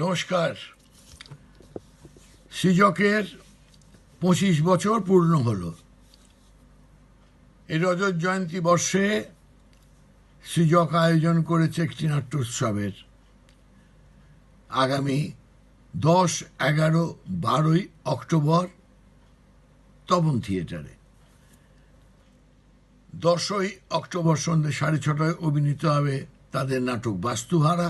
নমস্কার। সৃজকের 25 বছর পূর্ণ হলো। এই রজত জয়ন্তী বর্ষে সৃজক আয়োজন করেছে একটি নাট্যোৎসবের। আগামী 10, 11, 12 অক্টোবর তপন থিয়েটারে। 10ই অক্টোবর সন্ধ্যে 6:30 অভিনীত হবে তাদের নাটক বাস্তুহারা।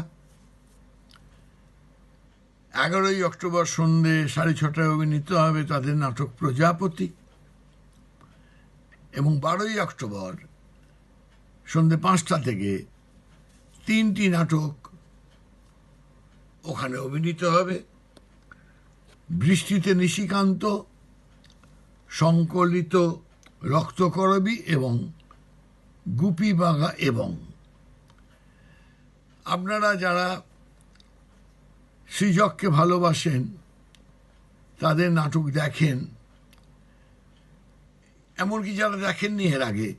11ই অক্টোবর সন্ধ্যে 6:30 অভিনীত হবে তাদের নাটক প্রজাপতি, এবং 12ই অক্টোবর সন্ধ্যে 5টা থেকে 3টি নাটক ওখানে অভিনীত হবে। বৃষ্টিতে নিশিকান্ত, সংকলিত রক্তকরবী এবং গুপি বাঘা। এবং আপনারা যারা সৃজককে ভালোবাসেন, তাদের নাটক দেখেন, এমনকি যারা দেখেননি এর আগে,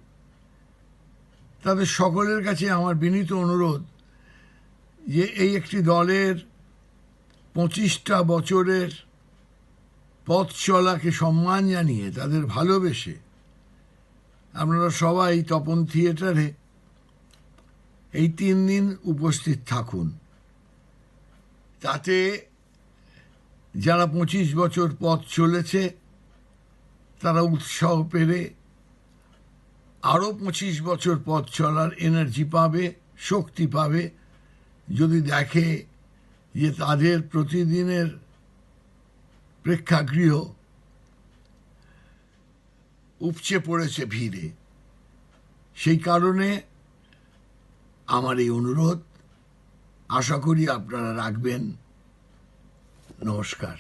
তাদের সকলের কাছে আমার বিনীত অনুরোধ যে এই একটি দলের 25টা বছরের পথ চলাকে সম্মান জানিয়ে, তাদের ভালোবেসে আপনারা সবাই তপন থিয়েটারে এই 3 দিন উপস্থিত থাকুন। তাতে যারা 25 বছর পথ চলেছে তারা উৎসাহ পেলে আরও 25 বছর পথ চলার এনার্জি পাবে, শক্তি পাবে, যদি দেখে যে তাদের প্রতিদিনের প্রেক্ষাগৃহ উপচে পড়েছে ভিড়ে। সেই কারণে আমার এই অনুরোধ, আশা করি আপনারা রাখবেন। নমস্কার।